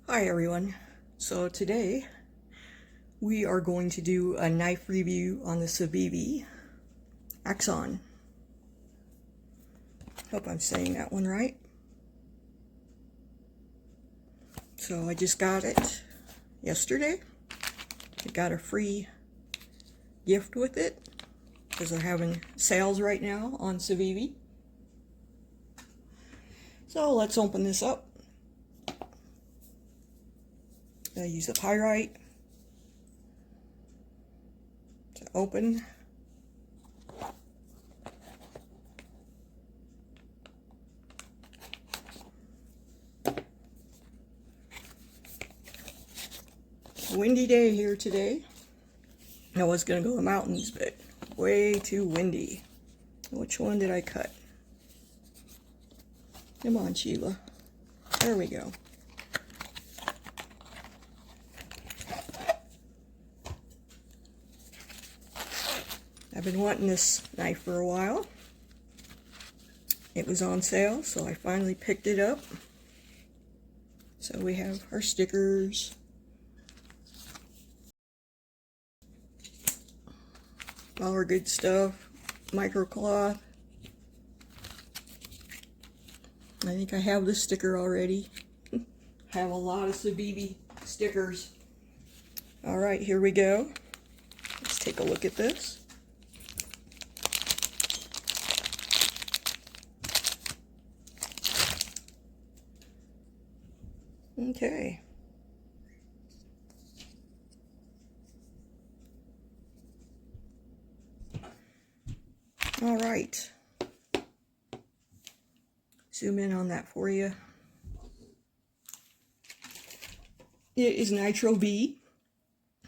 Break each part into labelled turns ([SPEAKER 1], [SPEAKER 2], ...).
[SPEAKER 1] Hi everyone. So today we are going to do a knife review on the Civivi Exone. Hope I'm saying that one right. So I just got it yesterday. I got a free gift with it because they're having sales right now on Civivi. So let's open this up. I use the pyrite to open. Windy day here today. I was going to go to the mountains, but way too windy. Which one did I cut? Come on, Sheila. There we go. I've been wanting this knife for a while. It was on sale, so I finally picked it up. So we have our stickers. All our good stuff. Microcloth. I think I have the sticker already. I have a lot of Civivi stickers. Alright, here we go. Let's take a look at this. Okay. All right. Zoom in on that for you. It is Nitro-V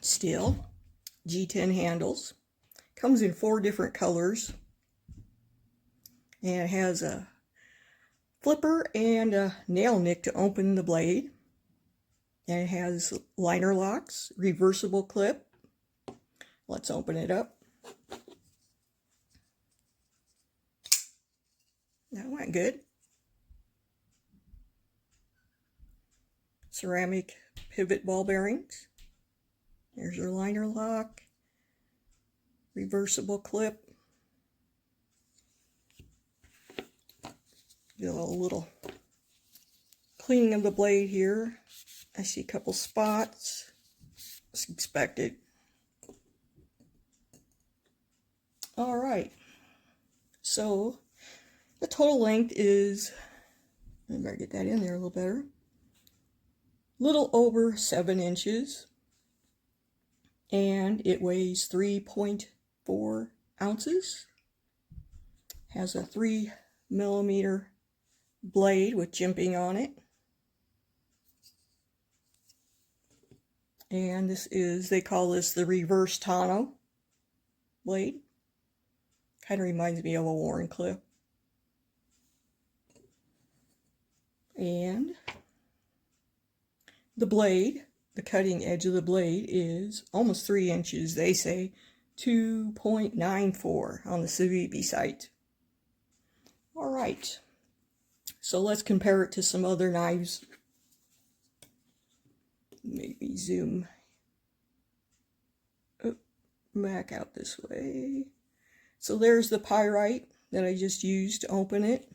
[SPEAKER 1] Steel, G10 handles. Comes in 4 different colors. And it has a flipper and a nail nick to open the blade. And it has liner locks, reversible clip. Let's open it up. That went good. Ceramic pivot ball bearings. There's your liner lock. Reversible clip. Do a little cleaning of the blade here. I see a couple spots. As expected. Alright. So the total length is, I better get that in there a little better. Little over 7 inches. And it weighs 3.4 ounces. Has a 3mm blade with jimping on it. And this is, they call this the reverse tonneau blade. Kind of reminds me of a Warren clip. And the blade, the cutting edge of the blade is almost 3 inches. They say 2.94 on the Civivi site. All right. So let's compare it to some other knives. Maybe zoom back out this way. So there's the pyrite that I just used to open it.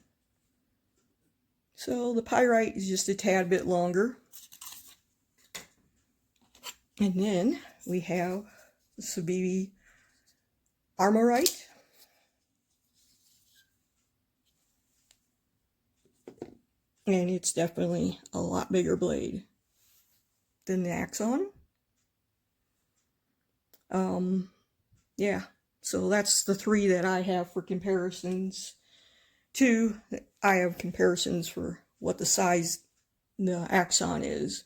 [SPEAKER 1] So the pyrite is just a tad bit longer. And then we have the Civivi Armorite. And it's definitely a lot bigger blade than the Exone. Yeah, so that's the 3 that I have for comparisons. 2, I have comparisons for what the size the Exone is.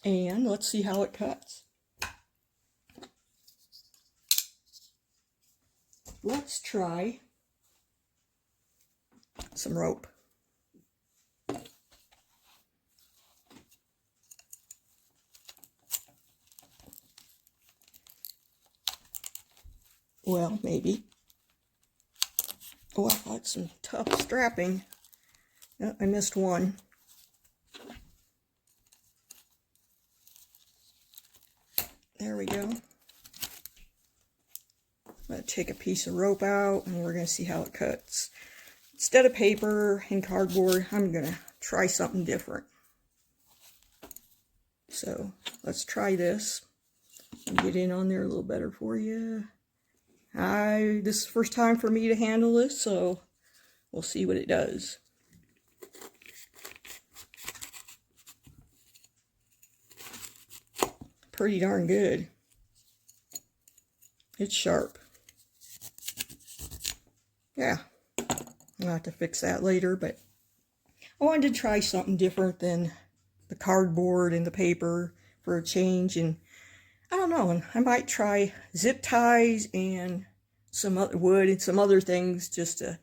[SPEAKER 1] And let's see how it cuts. Let's try some rope. Well, maybe. Oh, I got some tough strapping. Oh, I missed one. There we go. I'm going to take a piece of rope out and we're going to see how it cuts. Instead of paper and cardboard, I'm going to try something different. So let's try this. I'll get in on there a little better for you. This is the first time for me to handle this, so we'll see what it does. Pretty darn good. It's sharp. Yeah, I'll have to fix that later, but I wanted to try something different than the cardboard and the paper for a change, and I don't know, I might try zip ties and some other wood and some other things just to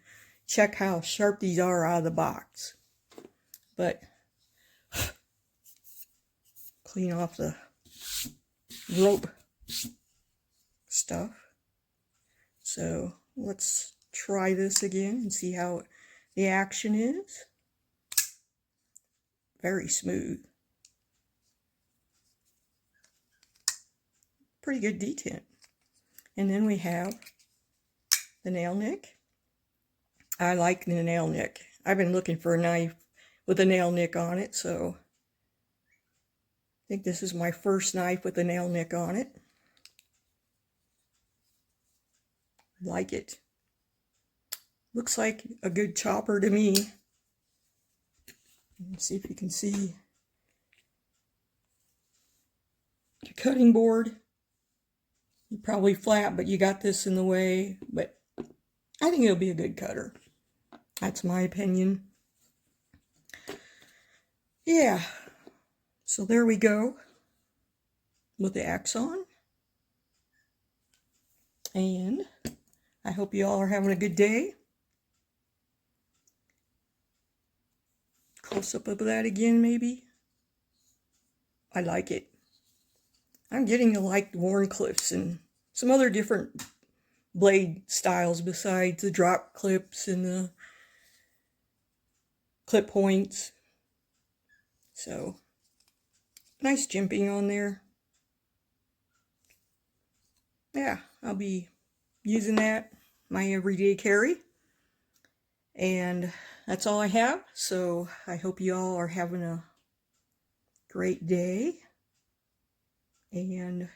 [SPEAKER 1] check how sharp these are out of the box. But clean off the rope stuff. So let's try this again and see how the action is. Very smooth. Pretty good detent. And then we have the nail nick. I like the nail nick. I've been looking for a knife with a nail nick on it, so I think this is my first knife with a nail nick on it. Like it. Looks like a good chopper to me. Let's see if you can see the cutting board. You're probably flat, but you got this in the way. But I think it'll be a good cutter. That's my opinion. Yeah. So there we go with the Exone. And I hope you all are having a good day. Close up of that again, maybe. I like it. I'm getting to like Warncliffs and some other different blade styles besides the drop clips and the clip points. So, nice jimping on there. Yeah, I'll be using that, my everyday carry. And that's all I have. So, I hope you all are having a great day. And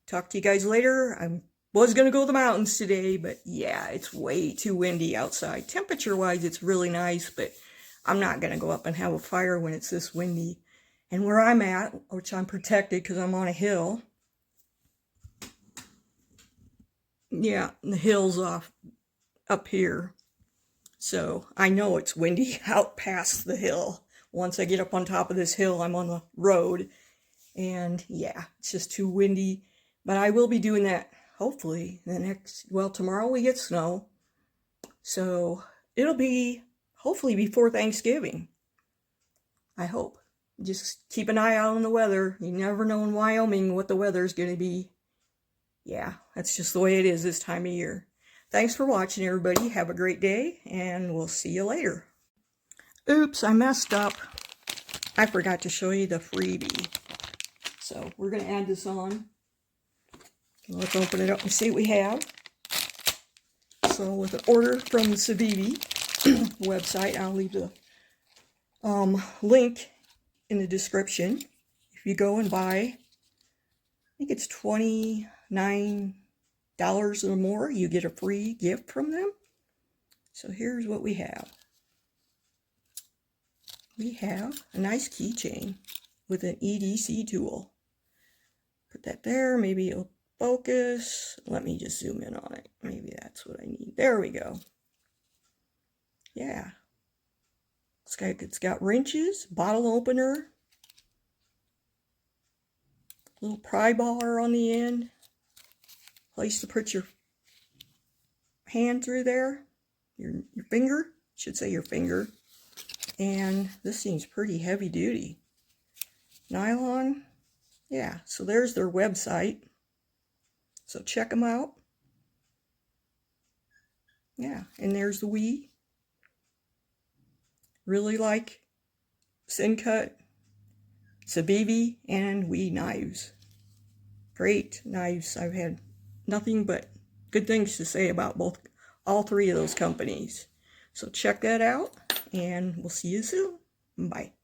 [SPEAKER 1] talk to you guys later. I was going to go to the mountains today, but yeah, it's way too windy outside. Temperature-wise, it's really nice, but I'm not going to go up and have a fire when it's this windy. And where I'm at, which I'm protected because I'm on a hill. Yeah, the hill's up here. So I know it's windy out past the hill. Once I get up on top of this hill, I'm on the road. And yeah, it's just too windy. But I will be doing that hopefully tomorrow we get snow. So it'll be hopefully before Thanksgiving. I hope. Just keep an eye out on the weather. You never know in Wyoming what the weather's going to be. Yeah, that's just the way it is this time of year. Thanks for watching, everybody. Have a great day, and we'll see you later. Oops, I messed up. I forgot to show you the freebie. So we're going to add this on. Let's open it up and see what we have. So with an order from the Civivi website, I'll leave the link in the description. If you go and buy, I think it's $29 or more, you get a free gift from them. So here's what we have. We have a nice keychain with an EDC tool. Put that there, maybe it'll focus. Let me just zoom in on it. Maybe that's what I need. There we go. Yeah. It's got wrenches, bottle opener, little pry bar on the end. Place to put your hand through there. Your finger. Should say your finger. And this seems pretty heavy duty. Nylon. Yeah, so there's their website. So check them out. Yeah, and there's the Wii. Really like Sin Cut. Civivi and WE knives. Great knives. I've had nothing but good things to say about all three of those companies. So check that out, and we'll see you soon. Bye.